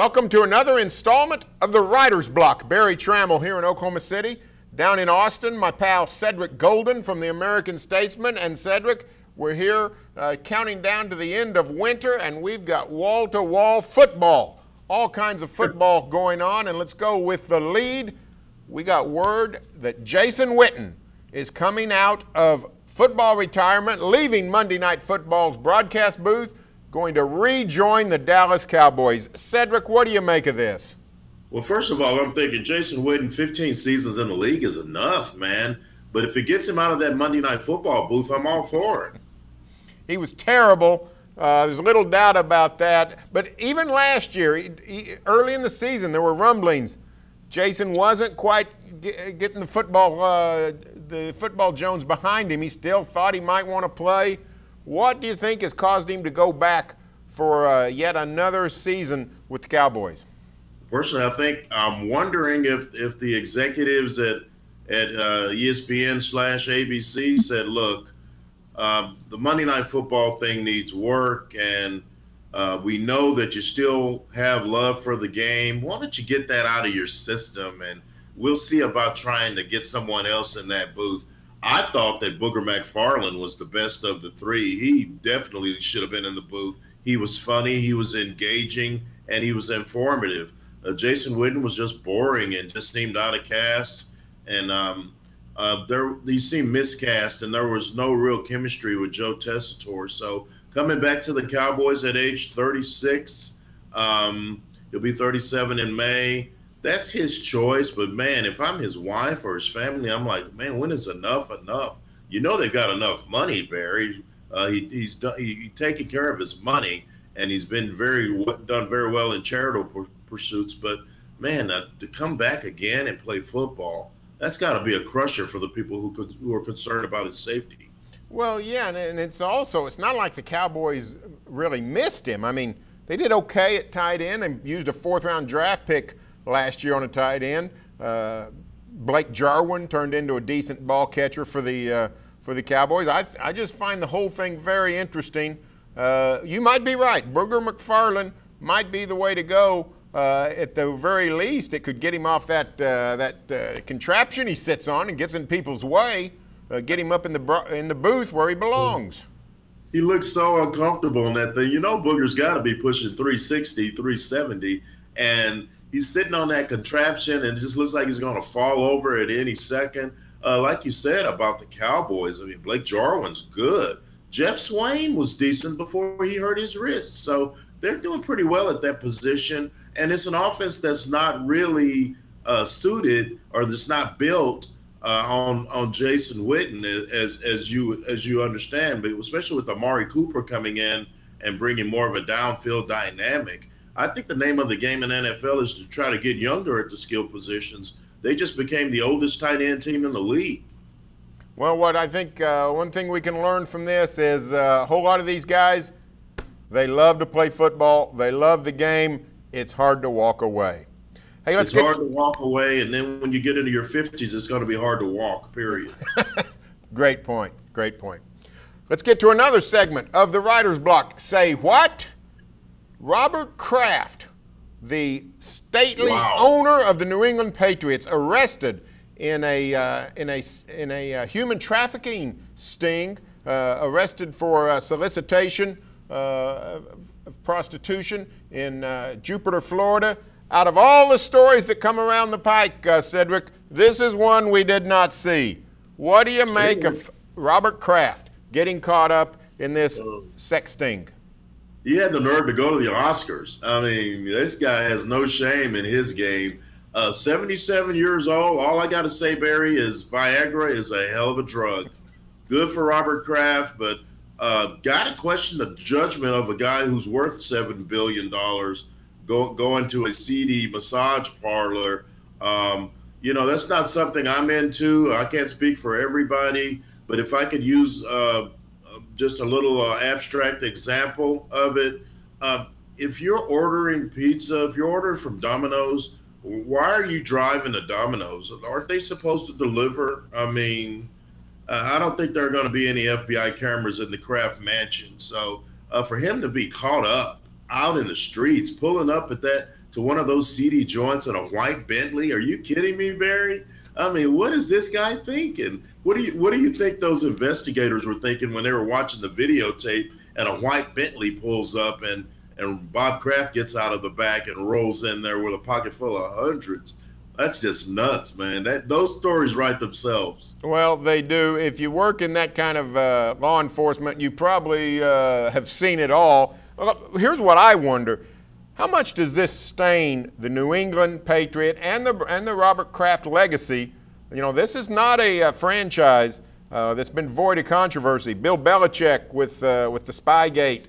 Welcome to another installment of the Writer's Block. Barry Trammell here in Oklahoma City. Down in Austin, my pal Cedric Golden from the American-Statesman. And Cedric, we're here counting down to the end of winter, and we've got wall-to-wall football. All kinds of football going on, and let's go with the lead. We got word that Jason Witten is coming out of football retirement, leaving Monday Night Football's broadcast booth, going to rejoin the Dallas Cowboys. Cedric, what do you make of this? Well, first of all, I'm thinking Jason Witten, 15 seasons in the league is enough, man. But if it gets him out of that Monday Night Football booth, I'm all for it. He was terrible. There's little doubt about that. But even last year, early in the season, there were rumblings. Jason wasn't quite getting the football Jones behind him. He still thought he might want to play. What do you think has caused him to go back for yet another season with the Cowboys? Personally, I'm wondering if the executives at ESPN/ABC said, look, the Monday Night Football thing needs work, and we know that you still have love for the game. Why don't you get that out of your system, and we'll see about trying to get someone else in that booth. I thought that Booger McFarland was the best of the three. He definitely should have been in the booth. He was funny, he was engaging, and he was informative. Jason Witten was just boring and just seemed out of cast. And he seemed miscast, and there was no real chemistry with Joe Tessitore. So coming back to the Cowboys at age 36, he'll be 37 in May. That's his choice, but man, if I'm his wife or his family, I'm like, man, when is enough enough? You know they've got enough money, Barry. He's taken care of his money, and he's been done very well in charitable pursuits. But man, to come back again and play football, that's got to be a crusher for the people who are concerned about his safety. Well, yeah, and it's not like the Cowboys really missed him. I mean, they did okay at tight end and used a fourth-round draft pick last year on a tight end. Blake Jarwin turned into a decent ball catcher for the Cowboys. I just find the whole thing very interesting. You might be right. Booger McFarland might be the way to go. At the very least, it could get him off that contraption he sits on and gets in people's way. Get him up in the booth where he belongs. He looks so uncomfortable in that thing. You know, Booger's got to be pushing 360, 370, and he's sitting on that contraption and it just looks like he's going to fall over at any second. Like you said about the Cowboys, I mean, Blake Jarwin's good. Jeff Swain was decent before he hurt his wrist. So they're doing pretty well at that position. And it's an offense that's not really suited, or that's not built on Jason Witten, as you understand, but especially with Amari Cooper coming in and bringing more of a downfield dynamic. I think the name of the game in NFL is to try to get younger at the skill positions. They just became the oldest tight end team in the league. Well, what I think one thing we can learn from this is a whole lot of these guys, they love to play football. They love the game. It's hard to walk away. Hey, it's hard to walk away, and then when you get into your 50s, it's going to be hard to walk, period. Great point. Great point. Let's get to another segment of the Writer's Block. Say what? Robert Kraft, the stately owner of the New England Patriots, arrested in a human trafficking sting, arrested for solicitation of prostitution in Jupiter, Florida. Out of all the stories that come around the pike, Cedric, this is one we did not see. What do you make of Robert Kraft getting caught up in this sex sting? He had the nerve to go to the Oscars. I mean, this guy has no shame in his game. 77 years old. All I got to say, Barry, is Viagra is a hell of a drug. Good for Robert Kraft, but got to question the judgment of a guy who's worth $7 billion going to a seedy massage parlor. You know, that's not something I'm into. I can't speak for everybody, but if I could use just a little abstract example of it. If you're ordering pizza, if you're ordering from Domino's, why are you driving to Domino's? Aren't they supposed to deliver? I mean, I don't think there are going to be any FBI cameras in the Kraft mansion. So for him to be caught up out in the streets, pulling up at that, to one of those seedy joints in a white Bentley? Are you kidding me, Barry? I mean, what is this guy thinking? What do you think those investigators were thinking when they were watching the videotape and a white Bentley pulls up and Bob Kraft gets out of the back and rolls in there with a pocket full of hundreds? That's just nuts, man. Those stories write themselves. Well, they do. If you work in that kind of law enforcement, you probably have seen it all. Here's what I wonder. How much does this stain the New England Patriot and the Robert Kraft legacy? You know, this is not a franchise that's been void of controversy. Bill Belichick with the Spygate,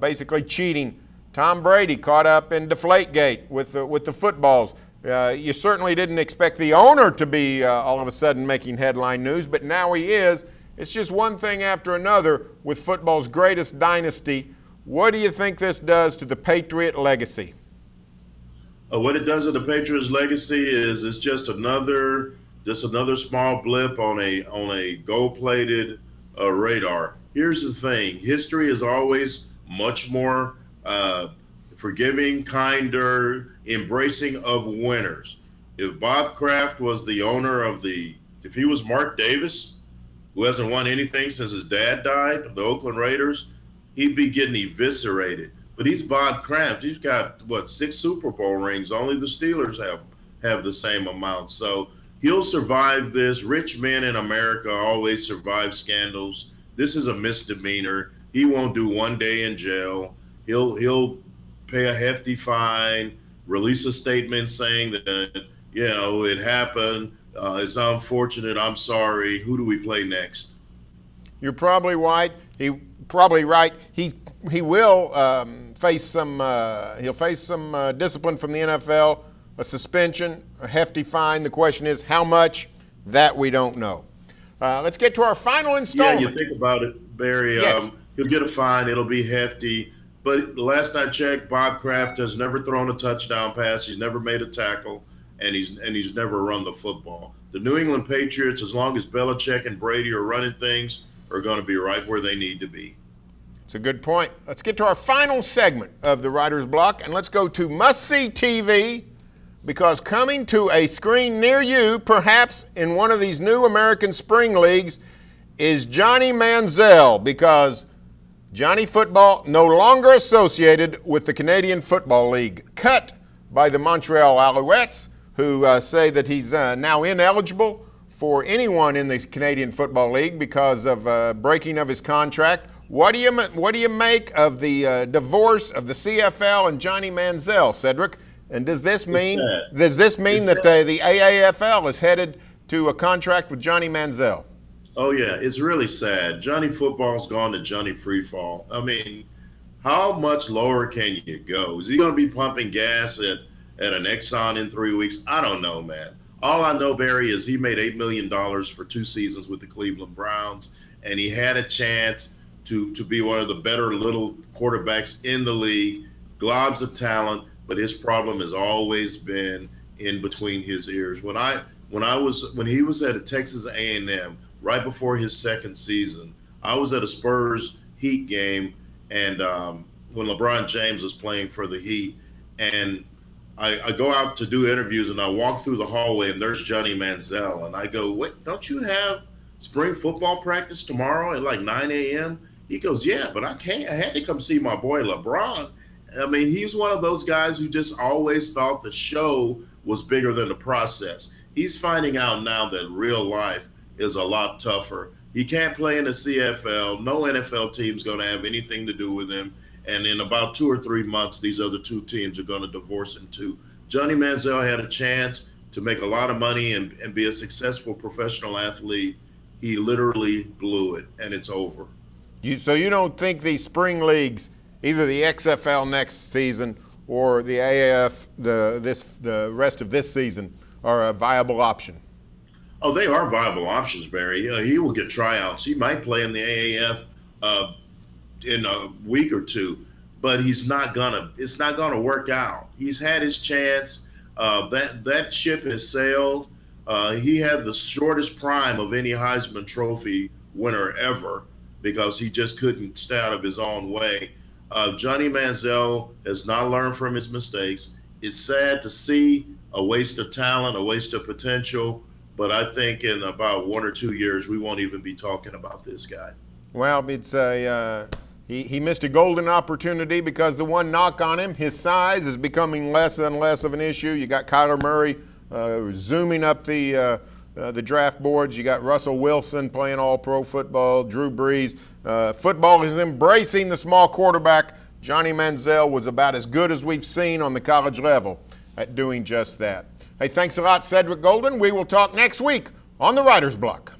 basically cheating. Tom Brady caught up in Deflategate with the footballs. You certainly didn't expect the owner to be all of a sudden making headline news, but now he is. It's just one thing after another with football's greatest dynasty. What do you think this does to the Patriot legacy? What it does to the Patriots legacy is it's just another small blip on a gold-plated radar. Here's the thing: history is always much more forgiving, kinder, embracing of winners. If Bob Kraft was the owner of if he was Mark Davis, who hasn't won anything since his dad died of the Oakland Raiders, he'd be getting eviscerated. But he's Bob Kraft. He's got, what, 6 Super Bowl rings. Only the Steelers have the same amount. So he'll survive this. Rich men in America always survive scandals. This is a misdemeanor. He won't do 1 day in jail. He'll pay a hefty fine, release a statement saying that, you know, it happened. It's unfortunate. I'm sorry. Who do we play next? You're probably right. Probably right. He will face some. He'll face some discipline from the NFL, a suspension, a hefty fine. The question is how much. That we don't know. Let's get to our final installment. Yeah, you think about it, Barry. Yes. He'll get a fine. It'll be hefty. But last I checked, Bob Kraft has never thrown a touchdown pass. He's never made a tackle, and he's never run the football. The New England Patriots, as long as Belichick and Brady are running things, are going to be right where they need to be. It's a good point. Let's get to our final segment of the Writer's Block, and let's go to must-see TV, because coming to a screen near you, perhaps in one of these new American Spring Leagues, is Johnny Manziel, because Johnny Football no longer associated with the Canadian Football League, cut by the Montreal Alouettes, who say that he's now ineligible for anyone in the Canadian Football League because of breaking of his contract. What do you make of the divorce of the CFL and Johnny Manziel, Cedric? And does this mean that the AAFL is headed to a contract with Johnny Manziel? Oh yeah, it's really sad. Johnny Football's gone to Johnny Freefall. I mean, how much lower can you go? Is he going to be pumping gas at an Exxon in 3 weeks? I don't know, man. All I know, Barry, is he made $8 million for 2 seasons with the Cleveland Browns, and he had a chance to be one of the better little quarterbacks in the league, globs of talent, but his problem has always been in between his ears. When he was at a Texas A&M right before his second season, I was at a Spurs Heat game, and when LeBron James was playing for the Heat, and I go out to do interviews, and I walk through the hallway, and there's Johnny Manziel, and I go, "Wait, don't you have spring football practice tomorrow at like 9 a.m.? He goes, "Yeah, but I can't. I had to come see my boy LeBron." I mean, he's one of those guys who just always thought the show was bigger than the process. He's finding out now that real life is a lot tougher. He can't play in the CFL. No NFL team's going to have anything to do with him. And in about 2 or 3 months, these other 2 teams are going to divorce him too. Johnny Manziel had a chance to make a lot of money and be a successful professional athlete. He literally blew it, and it's over. So you don't think these spring leagues, either the XFL next season or the AAF the rest of this season, are a viable option? Oh, they are viable options, Barry. He will get tryouts. He might play in the AAF in a week or 2, but it's not gonna work out. He's had his chance. That ship has sailed. He had the shortest prime of any Heisman Trophy winner ever because he just couldn't stay out of his own way. Johnny Manziel has not learned from his mistakes. It's sad to see a waste of talent, a waste of potential. But I think in about 1 or 2 years, we won't even be talking about this guy. Well, it's he missed a golden opportunity because the one knock on him, his size, is becoming less and less of an issue. You got Kyler Murray zooming up the draft boards. You got Russell Wilson playing all-pro football, Drew Brees. Football is embracing the small quarterback. Johnny Manziel was about as good as we've seen on the college level at doing just that. Hey, thanks a lot, Cedric Golden. We will talk next week on the Writer's Block.